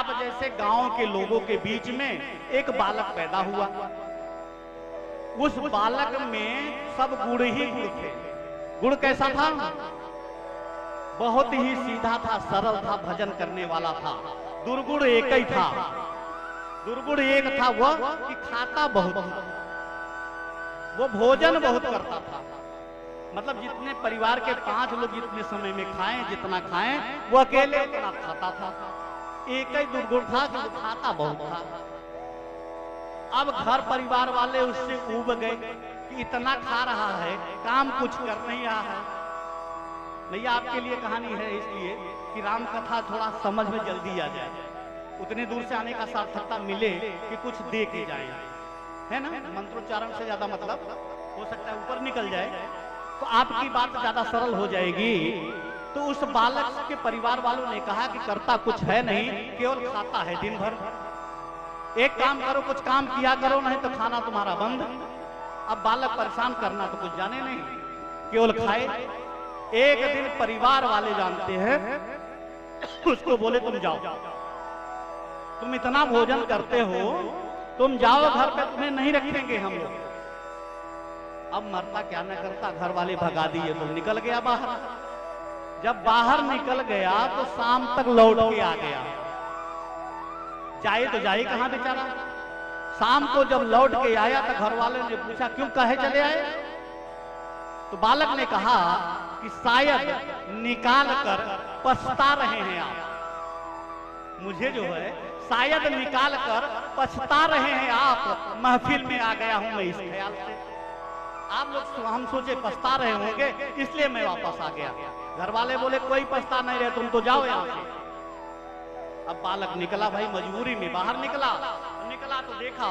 आप जैसे गांव के लोगों के बीच में एक बालक पैदा हुआ। उस बालक में सब गुण ही गुण थे। गुण कैसा था? बहुत ही सीधा था, सरल था, भजन करने वाला था। दुर्गुण एक ही था। दुर्गुण एक था वह कि खाता बहुत था। वो भोजन बहुत करता था। मतलब जितने परिवार के 5 लोग जितने समय में खाएं, जितना खाएं, वो अकेले उतना खाता था। एक ही दुर्गुण था कि वो खाता बहुत था। अब घर परिवार वाले उससे ऊब गए कि इतना खा रहा है, काम कुछ कर नहीं रहा है। भैया आपके लिए कहानी है इसलिए कि राम कथा थोड़ा समझ में जल्दी आ जाए, उतने दूर से आने का सार्थकता मिले कि कुछ दे के जाए, है ना। मंत्रोच्चारण से ज्यादा मतलब हो सकता है ऊपर निकल जाए, तो आपकी बात ज्यादा सरल हो जाएगी। तो उस बालक के परिवार वालों ने कहा कि करता कुछ है नहीं, केवल खाता है दिन भर। एक काम करो, कुछ काम किया करो, नहीं तो खाना तुम्हारा बंद। अब बालक परेशान करना तो कुछ जाने नहीं, केवल खाए। एक दिन परिवार वाले जानते हैं, उसको बोले तुम जाओ, तुम इतना भोजन करते हो, तुम जाओ घर पे, तुम्हें नहीं रखेंगे हम लोग। अब मरता क्या न करता, घर वाले भगा दिए तो निकल गया बाहर। जब बाहर निकल गया तो शाम तक लौट के आ गया। जाए तो जाए कहां बेचारा। शाम को जब लौट के आया तो घर वाले ने पूछा क्यों, कहे चले आए? तो बालक ने कहा कि शायद निकाल कर पछता रहे हैं आप। मुझे जो है शायद निकाल कर पछता रहे हैं आप, महफिल में आ गया हूं मैं इस ख्याल से। आप लोग हम सोचे पछता रहे होंगे इसलिए मैं वापस आ गया। घर वाले बोले कोई पछता नहीं रहे, तुम तो जाओ यहां से। अब बालक निकला, भाई मजबूरी में बाहर निकला तो देखा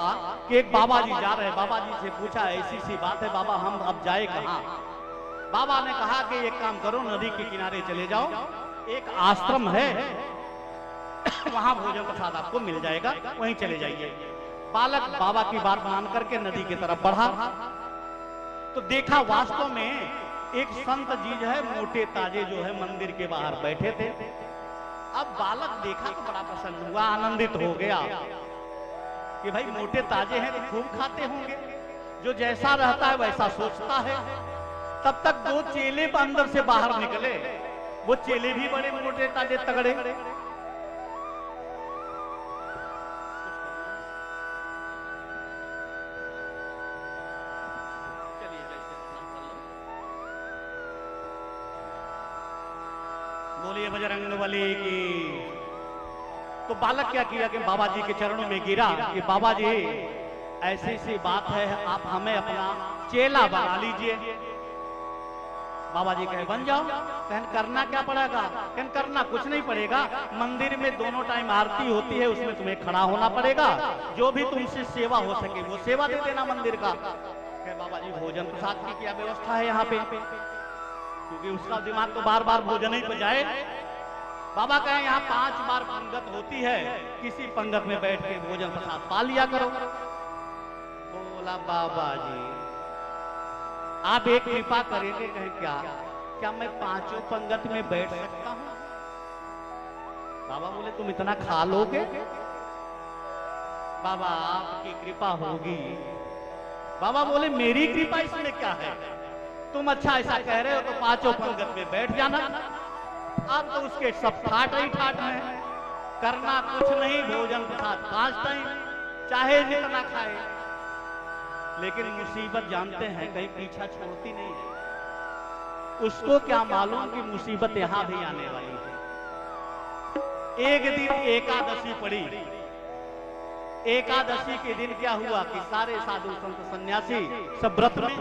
कि एक बाबा जी जा रहे। बाबा जी से पूछा ऐसी सी बात है बाबा, हम अब जाए कहां? बाबा ने कहा कि एक काम करो, नदी के किनारे चले जाओ, एक आश्रम है, वहां भोजन प्रसाद आपको मिल जाएगा, वहीं चले जाइए। बालक बाबा की बात मान करके नदी की तरफ बढ़ा तो देखा वास्तव में एक संत जी जो है मोटे ताजे जो है मंदिर के बाहर बैठे थे। अब बालक देखा तो बड़ा प्रसन्न हुआ, आनंदित हो गया कि भाई मोटे ताजे हैं तो खूब खाते होंगे, जो जैसा रहता है वैसा सोचता है। तब तक 2 चेले अंदर से बाहर निकले, वो चेले भी बड़े मोटे ताजे तगड़े। बोलिए बजरंगबली की। तो बालक क्या किया कि बाबा जी के चरणों में गिरा कि बाबा जी ऐसी सी बात है, आप हमें अपना चेला बना लीजिए। बाबा जी कहे बन जाओ। कहन करना क्या पड़ेगा? कहन करना कुछ नहीं पड़ेगा, मंदिर में दोनों टाइम आरती होती है, उसमें तुम्हें खड़ा होना पड़ेगा, जो भी तुमसे सेवा हो सके वो सेवा दे देना मंदिर का। कहे बाबा जी भोजन प्रसाद की क्या व्यवस्था है यहाँ पे? क्योंकि उसका दिमाग तो बार बार भोजन ही पे जाए। बाबा कहे यहाँ 5 बार पंगत होती है, किसी पंगत में बैठ के भोजन प्रसाद पा लिया करो। बोला बाबा जी आप एक कृपा करेंगे? कहे क्या? क्या मैं 5 पंगत में बैठ सकता हूँ? बाबा बोले तुम इतना खा लोगे? बाबा आपकी कृपा होगी। बाबा बोले मेरी कृपा इसमें क्या है? तुम अच्छा ऐसा कह रहे हो तो 5 पंगत में बैठ जाना। अब तो उसके सब ठाट ही ठाट है, करना कुछ नहीं, भोजन प्रसाद 5 टाइम चाहे जितना खाए। लेकिन मुसीबत जानते हैं कहीं पीछा छोड़ती नहीं है। उसको क्या मालूम कि मुसीबत यहां भी आने वाली है। एक दिन एकादशी पड़ी। एकादशी के दिन क्या हुआ कि सारे साधु संत सन्यासी सब व्रत में,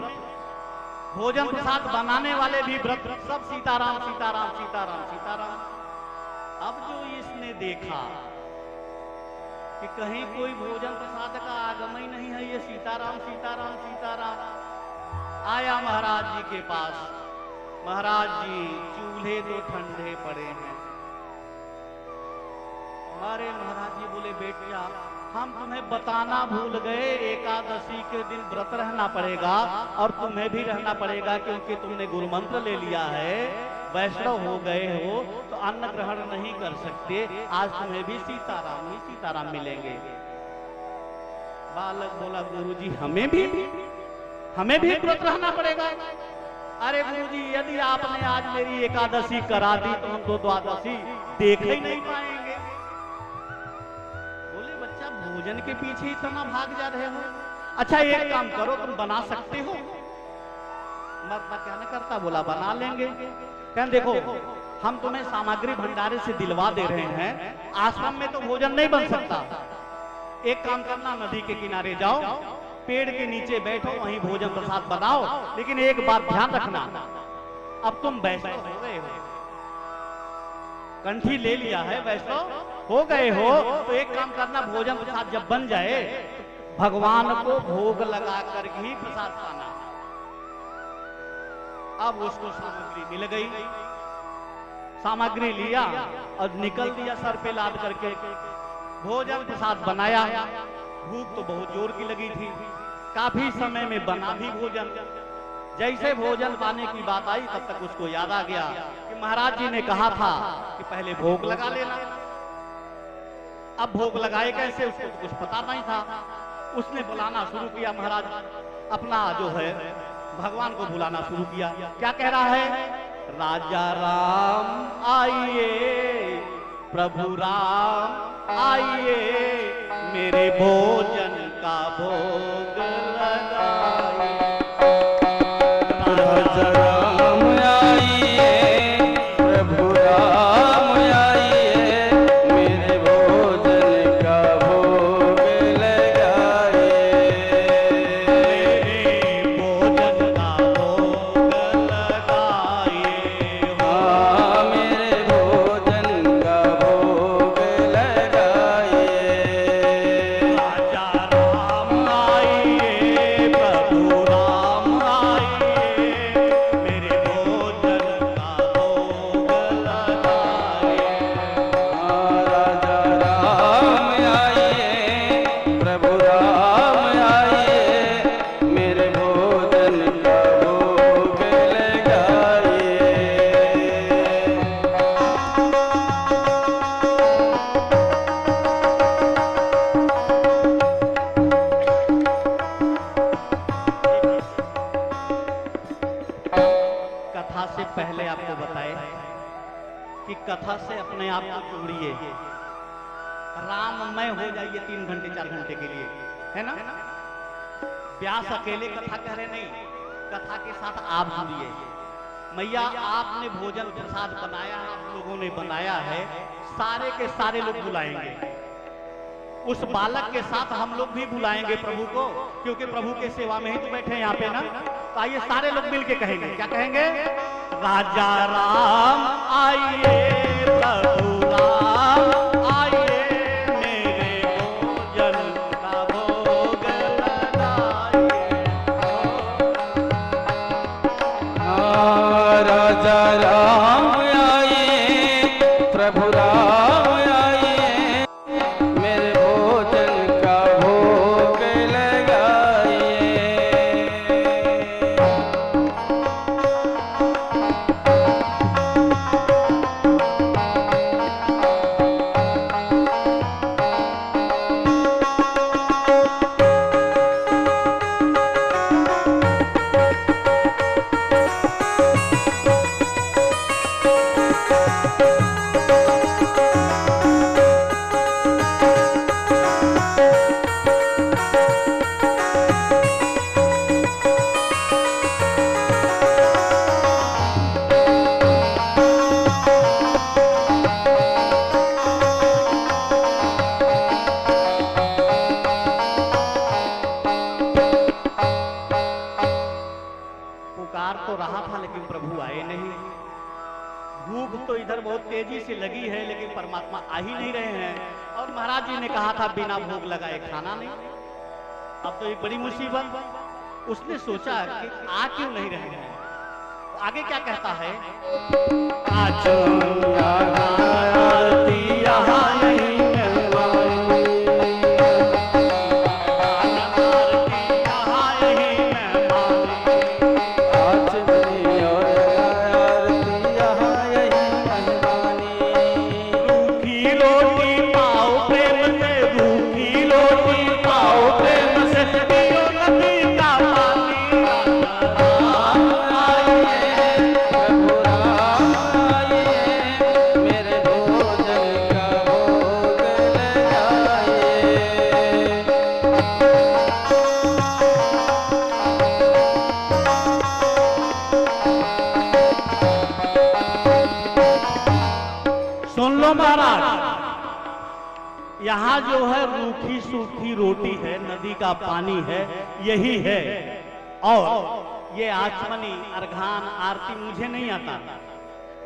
भोजन प्रसाद बनाने वाले भी व्रत, सब सीताराम सीताराम सीताराम सीताराम। अब जो इसने देखा कि कहीं कोई भोजन प्रसाद का आगम ही नहीं है, ये सीताराम सीताराम सीताराम। आया महाराज जी के पास, महाराज जी चूल्हे तो ठंडे पड़े हैं। अरे महाराज जी बोले बेटिया हम तुम्हें बताना भूल गए, एकादशी के दिन व्रत रहना पड़ेगा और तुम्हें भी रहना पड़ेगा, क्योंकि तुमने गुरु मंत्र ले लिया है, वैष्णव हो गए हो, तो अन्न ग्रहण नहीं कर सकते, आज तुम्हें भी सीताराम ही सीताराम मिलेंगे। बालक बोला गुरुजी हमें भी व्रत रहना पड़ेगा। अरे गुरुजी यदि आपने आज मेरी एकादशी करा दी तो हम तो द्वादशी देख ही नहीं पाएंगे। बोले बच्चा भोजन के पीछे इतना भाग जा रहे हो, अच्छा एक काम करो तुम बना सकते हो। मर्द क्या न करता, बोला बना लेंगे। कहने देखो हम तुम्हें सामग्री भंडारे से दिलवा दे रहे हैं, आश्रम में तो भोजन नहीं बन सकता। एक काम करना, नदी के किनारे जाओ, पेड़ के नीचे बैठो, वहीं भोजन प्रसाद बनाओ। लेकिन एक बात ध्यान रखना, अब तुम वैष्णव हो गए हो, कंठी ले लिया है, वैष्णव हो गए हो, तो एक काम करना, भोजन प्रसाद जब बन जाए भगवान को भोग लगा कर ही प्रसाद खाना। अब उसको सामग्री मिल गई, सामग्री लिया और निकल दिया सर पे लाद करके, भोजन प्रसाद बनाया। भूख तो बहुत जोर की लगी थी, काफी समय में बना भी भोजन। जैसे भोजन पाने की बात आई तब तक उसको याद आ गया कि महाराज जी ने कहा था कि पहले भोग लगा लेना। अब भोग लगाए कैसे, उसको तो कुछ पता नहीं था। उसने बुलाना शुरू किया, महाराज अपना जो है भगवान को बुलाना शुरू किया। क्या कह रहा है, राजा राम आइए, प्रभु राम आइए, मेरे भोजन का भोग लगाइए। राजा राम आइए, प्रभु राम आइए, मेरे भोजन का भोग लगाइए। मेरे भोजन का भोग लगाइए। हाँ मेरे भोजन का भोग लगाइए। राजा राम आइए, प्रभु राम आइए, मेरे भोजन का भोग लगाइए। हाँ राजा राम आइए, प्रभु राम आइए, मेरे भोजन का भोग लगाइए। कथा से पहले आपको बताए कि कथा से अपने आप को जोड़िए, राममय हो जाइए 3 घंटे 4 घंटे के लिए, है ना। व्यास अकेले कथा कह रहे नहीं, कथा के साथ आप जुड़िए। मैया आपने भोजन प्रसाद बनाया, आप लोगों ने बनाया है, सारे के सारे लोग बुलाएंगे। उस बालक के साथ हम लोग भी बुलाएंगे प्रभु को, क्योंकि प्रभु के सेवा में ही तो बैठे हैं यहाँ पे ना। तो आइए सारे लोग मिलके कहेंगे, क्या कहेंगे, राजा राम आइए, प्रभु राम आइए, मेरे भोजन का भोग लगाइए। हाँ राजा राम आइए, प्रभु राम आइए, मेरे भोजन का भोग लगाइए। पुकार तो रहा था लेकिन प्रभु आए नहीं। भूख तो इधर बहुत तेजी से लगी है लेकिन परमात्मा आ ही नहीं रहे हैं। और महाराज जी ने कहा था बिना भोग लगाए खाना नहीं। अब तो एक बड़ी मुसीबत। उसने सोचा कि आ क्यों नहीं रहे हैं। आगे क्या कहता है, आज आरती यहाँ नहीं यहाँ जो है रूखी सूखी रोटी है, नदी का पानी है, यही है। और ये आचमनी, अर्घान, आरती मुझे नहीं आता।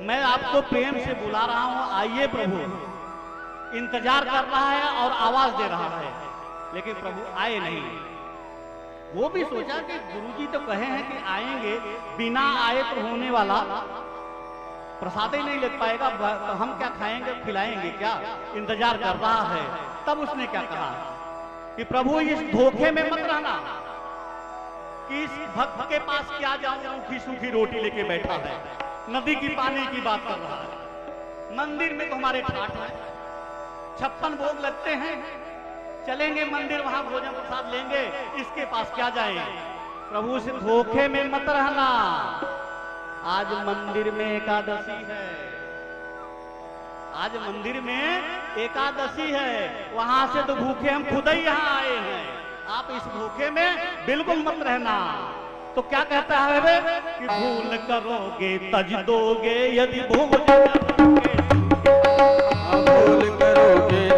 मैं आपको प्रेम से बुला रहा हूँ, आइए प्रभु। इंतजार कर रहा है और आवाज दे रहा है, लेकिन प्रभु आए नहीं। वो भी सोचा कि गुरुजी तो कहे हैं कि आएंगे, बिना आए तो होने वाला प्रसाद ही नहीं ले पाएगा, तो हम क्या खाएंगे, खिलाएंगे क्या? इंतजार कर रहा है। तब उसने क्या कहा कि प्रभु इस धोखे में मत रहना कि इस भक्त के पास क्या जाऊं, रूखी सूखी रोटी लेके बैठा है, नदी की पानी की बात कर रहा है। मंदिर में तो हमारे ठाठ है, 56 भोग लगते हैं, चलेंगे मंदिर, वहां भोजन प्रसाद लेंगे, इसके पास क्या जाए? प्रभु से धोखे में मत रहना। आज मंदिर में एकादशी है, आज मंदिर में एकादशी है, वहां से तो भूखे हम खुद ही यहाँ आए हैं। आप इस भूखे में बिल्कुल मत रहना। तो क्या कहता है वे कि भूल करोगे तज दोगे, यदि भूल करोगे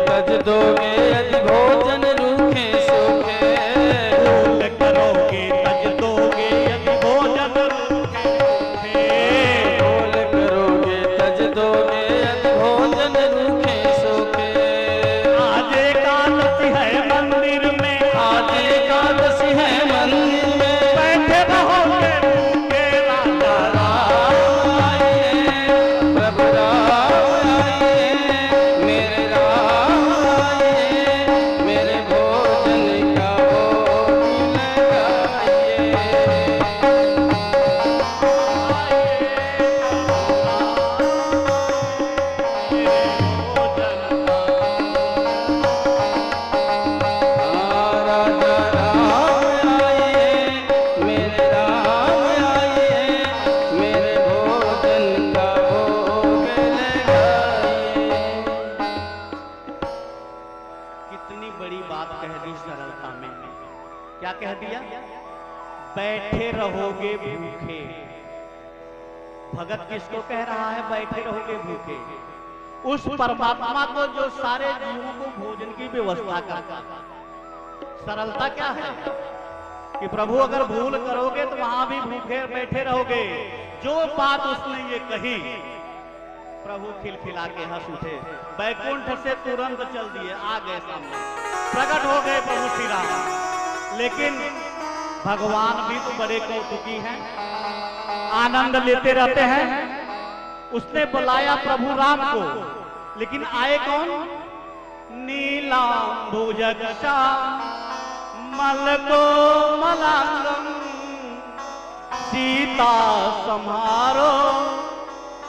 तज दोगे, यदि भोजन रूखे सूखे। भूल करोगे तज दोगे, यदि भोजन रूखे सूखे। भूल करोगे तज दोगे, यदि भोजन रूखे सूखे। आज एकादशी है मंदिर में, आज एकादशी है मंदिर में, बैठे रहोगे भूखे, राजा राम आइए प्रभु राम आइए, मेरे राम आइए, मेरे भोजन का भोग लगाइए। राजा राम आइए, मेरे राम आइए, मेरे भोजन का भोग लगाइए। कितनी बड़ी बात कह दी सरलता में। क्या कह दिया? बैठे रहोगे भूखे। भगत किसको कह रहा है बैठे रहोगे भूखे? उस परमात्मा को जो सारे जीवों को भोजन की व्यवस्था करता है। सरलता क्या है कि प्रभु अगर भूल करोगे तो वहां भी भूखे बैठे रहोगे। जो बात उसने ये कही, प्रभु खिलखिला के हंस उठे, बैकुंठ से तुरंत चल दिए, आ गए सामने, प्रकट हो गए प्रभु श्री राम। लेकिन भगवान भी तो बड़े कौतुकी हैं, आनंद लेते रहते हैं। उसने बुलाया प्रभु राम को, लेकिन आए कौन? नीलांबुजग मलको मलांगम, सीता समारो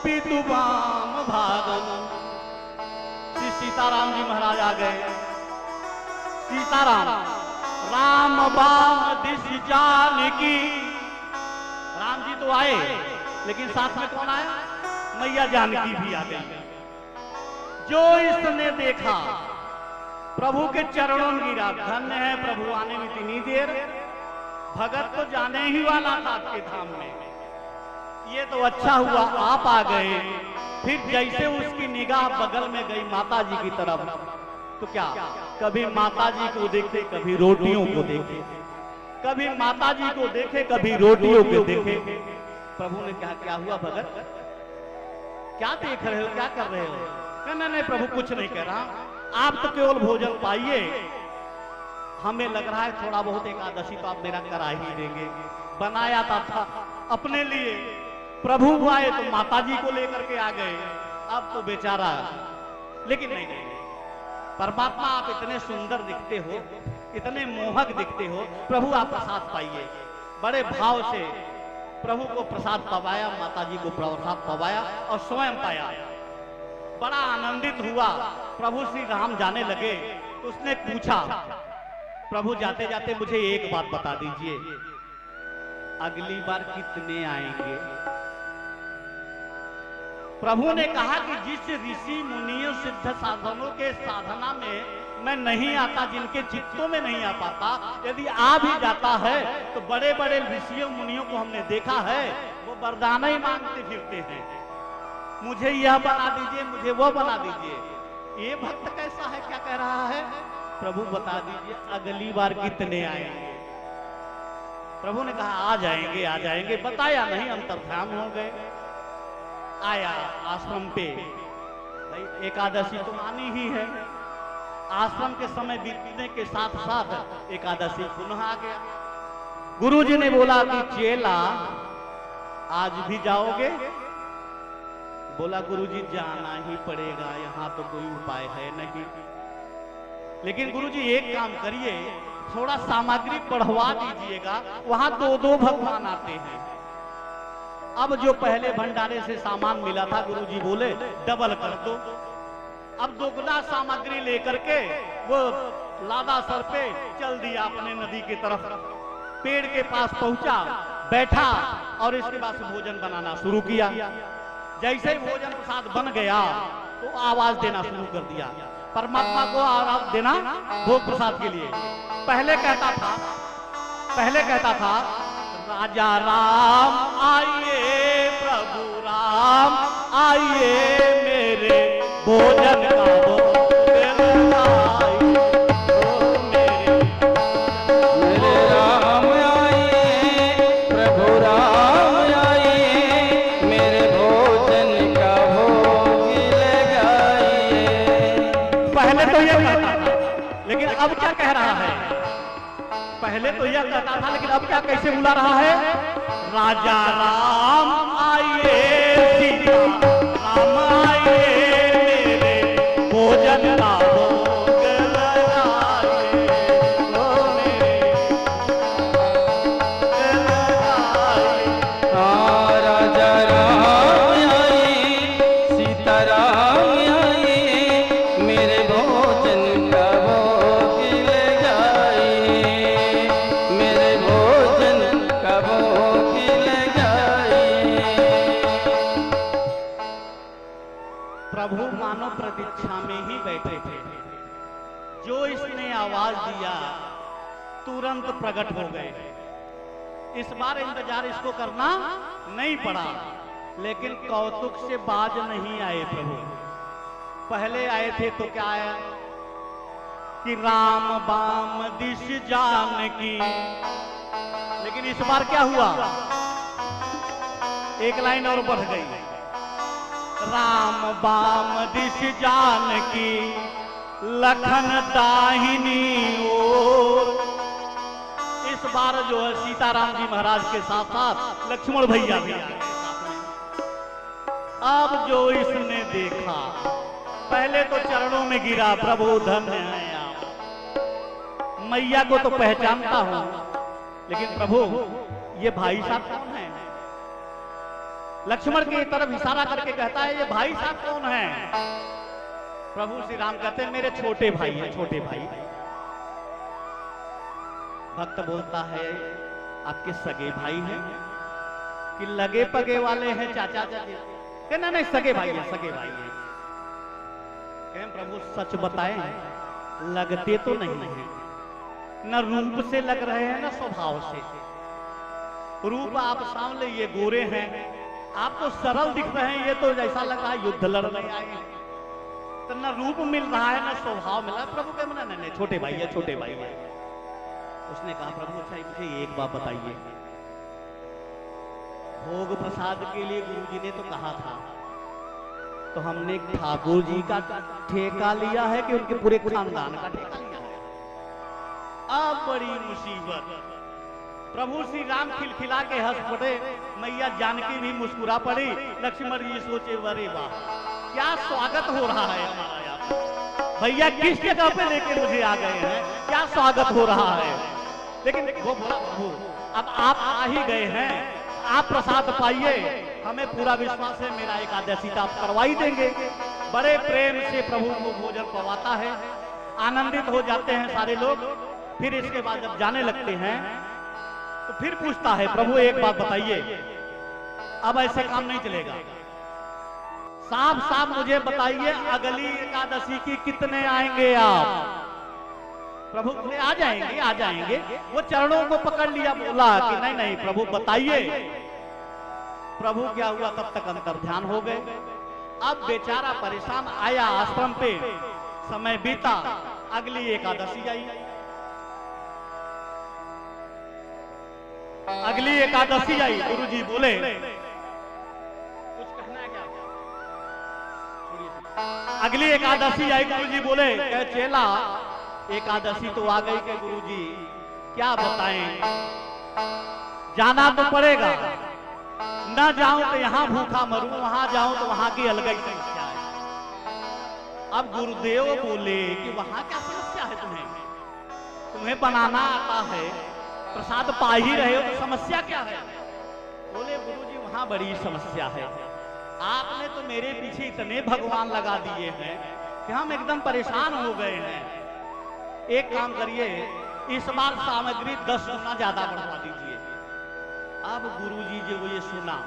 पितुबाम भागम। श्री सीताराम जी महाराज आ गए। सीताराम, राम बाम दिश जानकी। राम जी तो आए, लेकिन साथ में कौन आया? मैया जानकी भी आ गई। जो इसने देखा, प्रभु के चरणों में गिरा, धन्य है प्रभु आने में इतनी देर। भगत तो जाने ही वाला था आपके धाम में, ये तो अच्छा हुआ आप आ गए। फिर जैसे उसकी निगाह बगल में गई माता जी की तरफ, तो क्या कभी माता जी को देखे, कभी रोटियों को देखे, कभी माता जी को देखे, कभी रोटियों को देखे। प्रभु ने कहा क्या हुआ भगत, क्या देख रहे हो, क्या कर रहे हो? कहना नहीं प्रभु कुछ नहीं कह रहा, आप तो केवल भोजन पाइए। हमें लग रहा है थोड़ा बहुत एकादशी तो आप मेरा करा ही देंगे। बनाया था अपने लिए, प्रभु आए तो माता जी को लेकर के आ गए। अब तो बेचारा, लेकिन नहीं, परमात्मा आप इतने सुंदर दिखते हो, इतने मोहक दिखते हो, प्रभु आप प्रसाद पाइए। बड़े भाव से प्रभु को प्रसाद पवाया, माता जी को प्रसाद पवाया और स्वयं पाया। बड़ा आनंदित हुआ। प्रभु श्री राम जाने लगे तो उसने पूछा, प्रभु जाते जाते मुझे एक बात बता दीजिए, अगली बार कितने आएंगे? प्रभु ने कहा कि जिस ऋषि मुनियों सिद्ध साधनों के साधना में मैं नहीं आता, जिनके चित्तों में नहीं आ पाता, यदि आ भी जाता है तो बड़े बड़े ऋषियों मुनियों को हमने देखा है, वो वरदान ही मांगते फिरते हैं, मुझे यह बना दीजिए, मुझे वो बना दीजिए। ये भक्त कैसा है, क्या कह रहा है? प्रभु बता दीजिए अगली बार कितने आएंगे? प्रभु ने कहा आ जाएंगे आ जाएंगे, बताया नहीं, अंतर्ध्यान हो गए। आया आश्रम पे, भाई एकादशी तो आनी ही है। आश्रम के समय बीतने के साथ साथ एकादशी पुनः आ गया। गुरुजी ने बोला कि चेला आज भी जाओगे? बोला गुरुजी जाना ही पड़ेगा, यहाँ तो कोई उपाय है नहीं। लेकिन गुरुजी एक काम करिए, थोड़ा सामग्री बढ़वा दीजिएगा, वहां दो दो भगवान आते हैं। अब जो पहले भंडारे से सामान मिला था गुरुजी बोले डबल कर दो। अब दोगुना सामग्री लेकर के वो लादा सर पे चल दिया अपने नदी की तरफ। पेड़ के पास पहुंचा, बैठा और इसके बाद से भोजन बनाना शुरू किया। जैसे ही भोजन प्रसाद बन गया तो आवाज देना शुरू कर दिया, परमात्मा को आवाज देना भोग प्रसाद के लिए। पहले कहता था राजा राम आइए, प्रभु राम आइए, मेरे भोजन का भोग लगाइए। मेरे राम आइए, प्रभु राम आइए, मेरे भोजन का भोग लगाइए। पहले तो यह कहता था, लेकिन अब क्या कह रहा है? पहले तो यह कहता था, लेकिन अब क्या कैसे बुला रहा है? राजा राम आइए, सीता राम आइए, मेरे भोजन का भोग लगाइए। ओ मेरे लगाइए। हाँ, राजा राम आइए, सीता राम आइए, मेरे भोजन का भोग लगाइए, मेरे भोजन का भोग लगाइए। प्रभु मानो प्रतीक्षा में ही बैठे थे। जो इसने आवाज दिया तुरंत प्रकट हो गए। इस बार इंतजार इसको करना नहीं पड़ा, लेकिन कौतुक से बाज नहीं आए प्रभु। पहले आए थे तो क्या आया कि राम बाम दिश जानकी, लेकिन इस बार क्या हुआ? एक लाइन और बढ़ गई, राम बाम दिश जानकी, लखन दाहिनी ओर। इस बार जो है सीताराम जी महाराज के साथ साथ लक्ष्मण भैया भी आए साथ में। अब जो इसने देखा, पहले तो चरणों में गिरा, प्रभु धन्य है आप। मैया को तो पहचानता हूं, लेकिन प्रभु ये भाई साहब कौन है? लक्ष्मण की तरफ इशारा करके कहता है ये भाई साहब कौन है? प्रभु श्री राम कहते हैं मेरे छोटे भाई हैं, छोटे भाई। भक्त बोलता है आपके सगे भाई हैं कि लगे पगे वाले हैं चाचा चाची? कहना नहीं, सगे भाई हैं, सगे भाई हैं। कहें प्रभु सच बताएं, लगते तो नहीं है, न रूप से लग रहे हैं न स्वभाव से। रूप आप सामने ये गोरे हैं, आपको सरल दिख रहे हैं, ये तो जैसा लग रहा है युद्ध लड़ने आए हैं। तो न रूप मिल रहा है न स्वभाव मिल रहा है। प्रभु कह मना नहीं, छोटे भाई है, छोटे भाई है। उसने कहा प्रभु अच्छा मुझे एक बात बताइए, भोग प्रसाद के लिए गुरुजी ने तो कहा था, तो हमने ठाकुर जी का ठेका लिया है कि उनके पूरे खानदान का ठेका लिया है? अब बड़ी मुसीबत। प्रभु श्री राम खिलखिला के हंस पड़े, मैया जानकी भी मुस्कुरा पड़ी। लक्ष्मण जी सोचे अरे वाह क्या स्वागत हो रहा है हमारा यहाँ, भैया किस जगह पे लेके मुझे आ गए हैं, क्या स्वागत हो रहा है। लेकिन वो बोला प्रभु अब आप आ ही गए हैं, आप प्रसाद पाइए, हमें पूरा विश्वास है मेरा एकादशी का आप करवाई देंगे। बड़े प्रेम से प्रभु को भोजन पवाता है, आनंदित हो जाते हैं सारे लोग। फिर इसके बाद जब जाने लगते हैं तो फिर पूछता है प्रभु एक बात बताइए, अब ऐसे काम नहीं चलेगा, साफ साफ मुझे बताइए अगली एकादशी की कितने आएंगे आप? प्रभु बोले आ जाएंगे आ जाएंगे। वो चरणों को पकड़ लिया, बोला कि नहीं नहीं प्रभु बताइए। प्रभु क्या हुआ तब तक अंतर्ध्यान हो गए। अब बेचारा परेशान आया आश्रम पे, समय बीता, अगली एकादशी आई। अगली एकादशी आई, गुरुजी बोले कुछ कहना है क्या? अगली एकादशी आई, गुरुजी बोले कहे चेला एकादशी तो आ गई के गुरुजी क्या बताएं, जाना तो पड़ेगा, न जाऊं तो यहां भूखा मरूं, वहां जाऊं तो वहां की अलग ही समस्या है। अब गुरुदेव बोले कि वहां क्या समस्या है तुम्हें? तुम्हें बनाना आता है, प्रसाद पा ही रहे हो, तो समस्या क्या है? बोले गुरुजी वहां बड़ी समस्या है, आपने तो मेरे पीछे इतने भगवान लगा दिए हैं कि हम एकदम परेशान हो गए हैं। एक काम करिए, इस बार सामग्री 10 गुना ज्यादा बढ़वा दीजिए। अब गुरुजी जो ये सुना,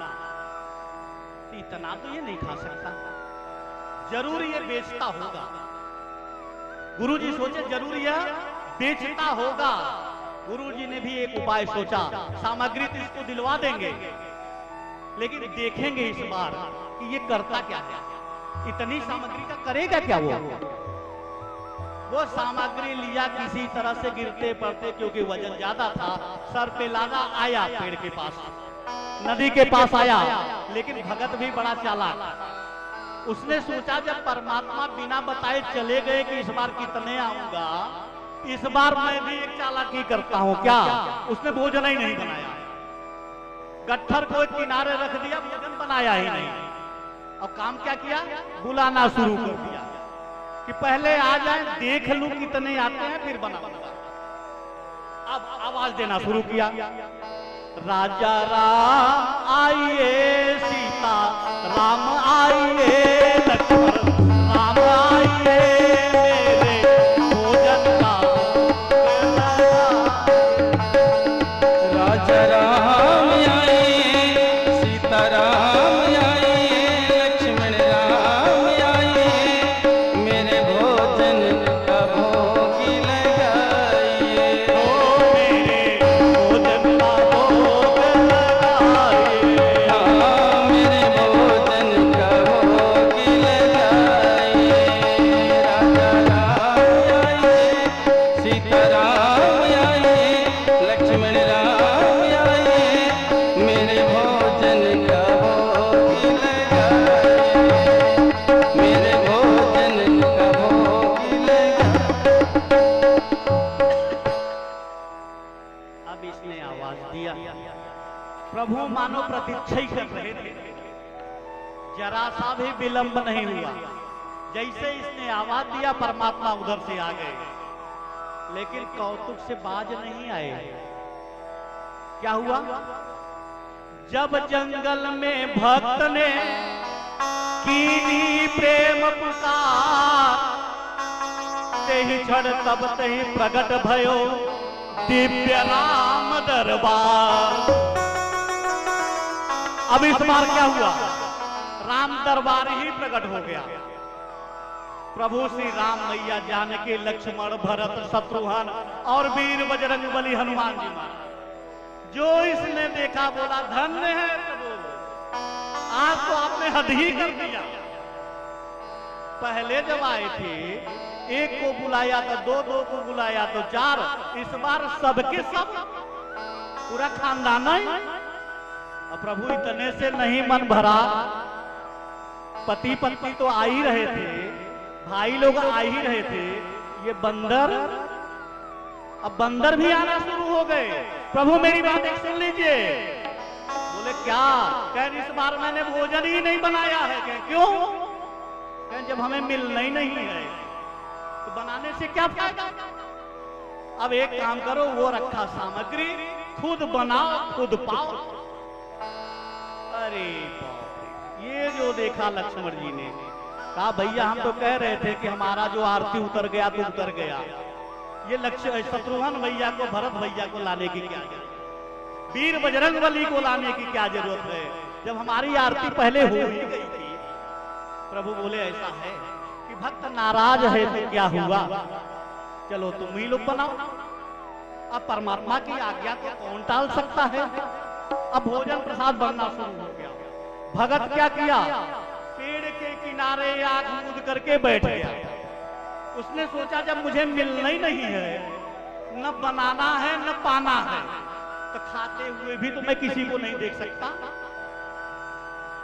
इतना तो ये नहीं खा सकता, जरूर ये बेचता होगा। गुरुजी सोचे जरूर यह बेचता होगा। गुरुजी ने भी एक उपाय सोचा, सामग्री तो इसको दिलवा देंगे, लेकिन देखेंगे इस बार कि ये करता क्या है, इतनी सामग्री का करेगा क्या वो सामग्री लिया किसी तरह से गिरते पड़ते, क्योंकि वजन ज्यादा था, सर पे लादा, आया पेड़ के पास, नदी के पास आया। लेकिन भगत भी बड़ा चालाक, उसने सोचा जब परमात्मा बिना बताए चले गए कि इस बार कितने आऊंगा, इस बार मैं भी एक चालाकी करता हूं। क्या? उसने भोजन ही नहीं बनाया, गट्ठर को किनारे रख दिया, भोजन बनाया ही नहीं। और काम क्या किया? बुलाना शुरू कर दिया कि पहले आ जाए, देख लूं कितने आते हैं, फिर बनाऊंगा। अब आवाज देना शुरू किया, राजा राम आइए, सीता राम आइए, लक्ष्मण राम आइए, मेरे भोजन का राजा राम आइए, सीता राम आइए, लक्ष्मण राम आइए, मेरे भोजन का भोग लगाइए। ओ मेरे भोजन का भोग लगाइए, हाँ, मेरे भोजन का भोग लगाइए। राजा राम आइए, सीता राम आइए, लक्ष्मण राम आइए, मेरे भोजन का भोग लगाइए, मेरे भोजन का भोग लगाइए। अब इसने आवाज दिया, प्रभु मानो प्रतीक्षा ही कर रहे थे, जरा सा भी विलंब नहीं हुआ। जैसे इसने आवाज दिया, परमात्मा उधर से आ गए, लेकिन कौतुक से बाज नहीं आए। क्या हुआ? जब जंगल में भक्त ने कीनी प्रेम पुकार, तेहि क्षण तब तेहि प्रगट भयो दिव्य राम दरबार। अब इस बार क्या हुआ? राम दरबार ही प्रकट हो गया। प्रभु श्री राम मैया जानकी, लक्ष्मण भरत शत्रुघ्न और वीर बजरंगबली हनुमान जी महाराज, जो इसने देखा बोला धन्य है प्रभु, आज तो आपने हद ही कर दिया। पहले जब आए थे, एक को बुलाया तो दो को बुलाया तो 4, इस बार सबके सब, पूरा खानदान है। और प्रभु इतने से नहीं मन भरा, पति पत्नी तो आ ही रहे थे, भाई लोग आ ही रहे थे, ये बंदर, अब बंदर भी आना शुरू हो गए। प्रभु मेरी बात एक सुन लीजिए। बोले क्या? कह इस बार मैंने भोजन ही नहीं बनाया है। कह क्यों? कह जब हमें मिलना ही नहीं है तो बनाने से क्या फायदा? अब एक काम करो, वो रखा सामग्री खुद बनाओ खुद पाओ। अरे बाप रे, ये जो देखा लक्ष्मण जी ने कहा भैया हम तो कह रहे थे कि हमारा जो आरती उतर गया तो उतर गया, ये लक्ष्य शत्रुघ्न भैया को, भरत भैया को लाने की क्या जरूरत, वीर बजरंगबली को लाने की क्या जरूरत है, जब हमारी आरती पहले हो ही गई थी। प्रभु बोले ऐसा है कि भक्त नाराज है तो क्या हुआ, चलो तुम ही लोग बनाओ। अब परमात्मा की आज्ञा को कौन टाल सकता है। अब भोजन प्रसाद बनना शुरू हो गया। भगत क्या किया? पेड़ के किनारे आंख मूंद करके बैठ गया। उसने सोचा जब मुझे मिलना ही नहीं है, न बनाना है न पाना है, तो खाते हुए भी तो मैं किसी को नहीं देख सकता।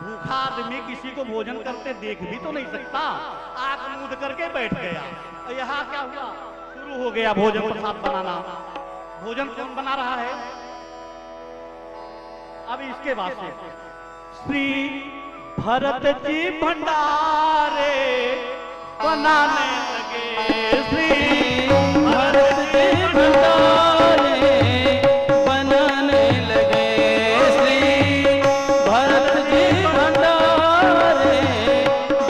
भूखा आदमी किसी को भोजन करते देख भी तो नहीं सकता। आंख मूंद करके बैठ गया। और यहाँ क्या हुआ, शुरू हो गया भोजन प्रसाद बनाना। भोजन कौन बना रहा है? अब इसके बाद से श्री भरत जी भंडारे बनाने लगे। श्री भरत जी भंडारे बनाने लगे। श्री भरत जी भंडारे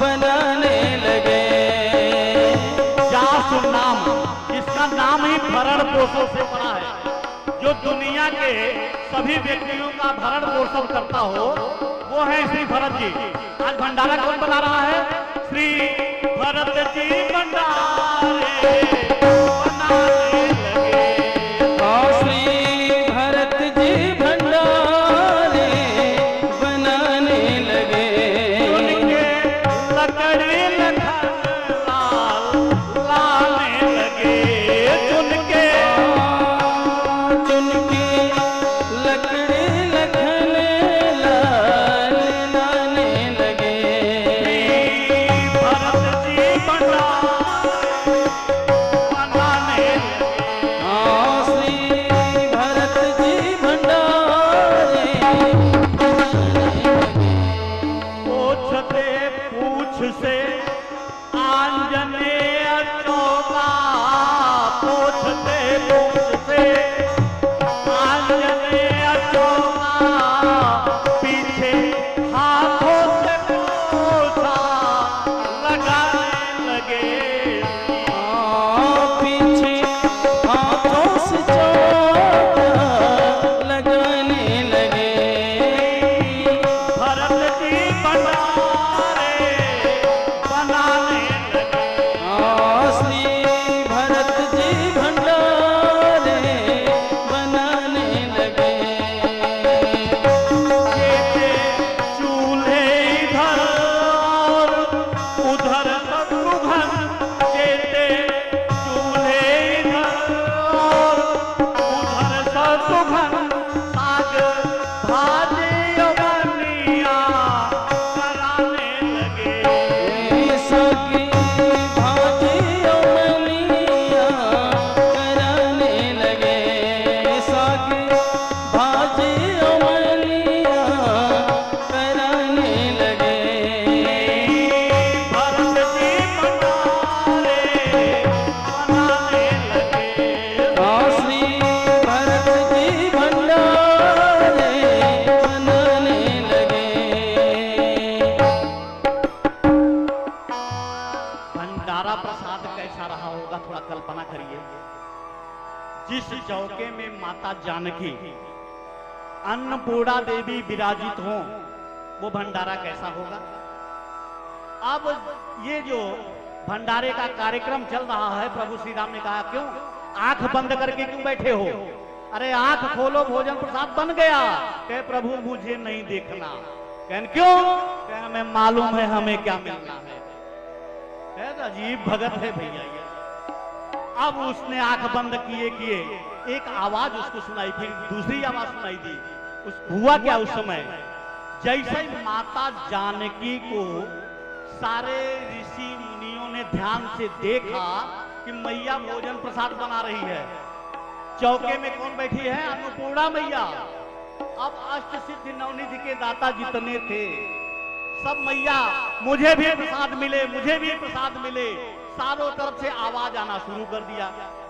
बनाने लगे। जासु नाम, जिसका नाम ही भरण पोषण से बना है, जो दुनिया के सभी व्यक्तियों का भरण पोषण करता हो, वो है श्री भरत जी। आज भंडारा कौन बना रहा है? श्री भरत जी भंडारे बनाने लगे। श्री भरत जी भंडारे बनाने लगे। उनके लकड़ी लखन लाल लाने लगे। उनके चुनके लकड़ी लखन लाल लाने लगे। भरत जी भंडारे बनाने लगे। श्री भरत जी भंडारे पूछते पूछ से आंजनेय चौका। पूछते पूछ से आंजनेय चौका। पीछे हाथों से पोछा लगाने लगे। पीछे हाथों से चोट लगाने लगे। भरत जी भंडारे बनाने लगे। श्री भरत जी भंडारे बनाने लगे। जेते चूल्हे इधर और उधर शत्रुघ्न। जेते चूल्हे इधर और उधर शत्रुघ्न। साग भाजी बनिया कराने लगे। सगी भाजी अमलिया कराने लगे। सगी भाजी अमलिया कराने लगे। भरत जी भंडारे बनाने लगे। श्री भरत जी भंडारे बनाने लगे। भंडारा प्रसाद कैसा रहा होगा, थोड़ा कल्पना करिए। जिस चौके में माता जानकी अन्नपूर्णा देवी विराजित हो, वो भंडारा कैसा होगा। अब ये जो भंडारे का कार्यक्रम चल रहा है, प्रभु श्री राम ने कहा क्यों आंख बंद करके क्यों बैठे हो? अरे आंख खोलो, भोजन प्रसाद बन गया। कहे प्रभु मुझे नहीं देखना। कहन क्यों? कहे हमें मालूम है हमें क्या मिलना है। कहे अजीब भगत है भैया ये। अब उसने आंख बंद किए किए एक आवाज उसको सुनाई, फिर दूसरी आवाज सुनाई दी। हुआ क्या उस समय, जैसे माता जानकी को सारे ऋषि मुनियों ने ध्यान से देखा कि मैया भोजन प्रसाद बना रही है। चौके में कौन बैठी है? अन्नपूर्णा मैया। अब अष्ट सिद्धि नवनिधि के दाता जितने थे सब मैया मुझे भी प्रसाद मिले, मुझे भी प्रसाद मिले। चारों तरफ से आवाज आना शुरू कर दिया।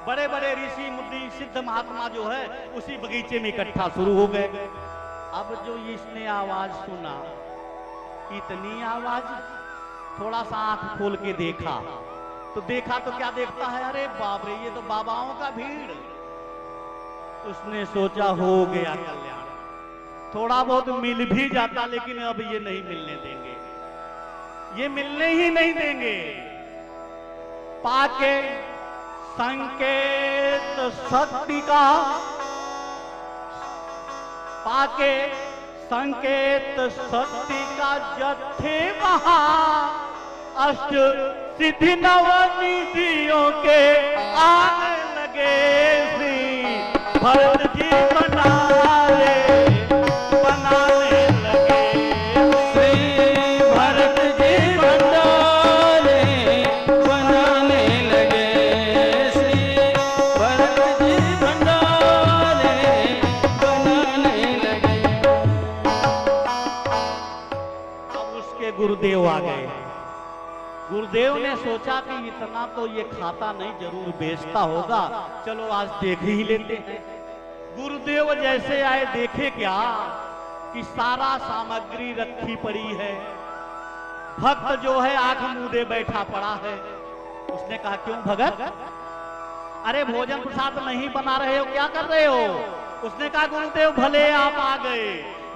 बड़े बड़े ऋषि मुनि सिद्ध महात्मा जो है उसी बगीचे में इकट्ठा शुरू हो गए। अब जो इसने आवाज सुना, इतनी आवाज, थोड़ा सा आंख खोल के देखा तो क्या देखता है, अरे बाप रे ये तो बाबाओं का भीड़। उसने सोचा हो गया कल्याण, थोड़ा बहुत मिल भी जाता, लेकिन अब ये नहीं मिलने देंगे, ये मिलने ही नहीं देंगे। पाके संकेत शक्ति का, पाके संकेत शक्ति का जत्थे वहां अष्ट सिद्धि नवनिधियों के आने लगे श्री भरत जी बनाने लगे। श्री भरत जी भंडारे बनाने लगे। श्री भरत जी भंडारे बनाने लगे। अब उसके गुरुदेव आ गए। गुरुदेव ने सोचा कि इतना तो ये खाता नहीं, जरूर बेचता होगा, चलो आज देख ही लेते हैं। गुरुदेव जैसे आए देखे क्या कि सारा सामग्री रखी पड़ी है, भक्त जो है आंख मूंदे बैठा पड़ा है। उसने कहा क्यों भगत, अरे भोजन प्रसाद नहीं बना रहे हो, क्या कर रहे हो? उसने कहा गुरुदेव भले आप आ गए,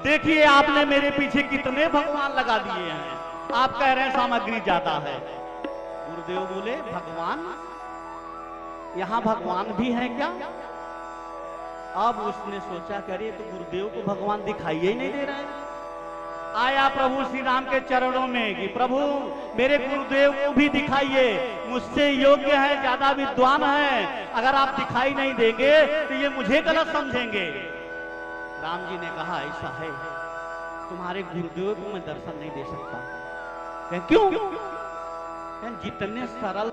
देखिए आपने मेरे पीछे कितने भगवान लगा दिए हैं, आप कह रहे हैं सामग्री ज्यादा है। गुरुदेव बोले भगवान, यहां भगवान भी है क्या? अब उसने सोचा करे तो गुरुदेव को भगवान दिखाई ही नहीं दे रहा है। आया प्रभु श्री राम के चरणों में कि प्रभु मेरे गुरुदेव को भी दिखाइए, मुझसे योग्य है, ज्यादा विद्वान है, अगर आप दिखाई नहीं देंगे तो ये मुझे गलत समझेंगे। राम जी ने कहा ऐसा है, तुम्हारे गुरुदेव को मैं दर्शन नहीं दे सकता। क्यों? जितने सरल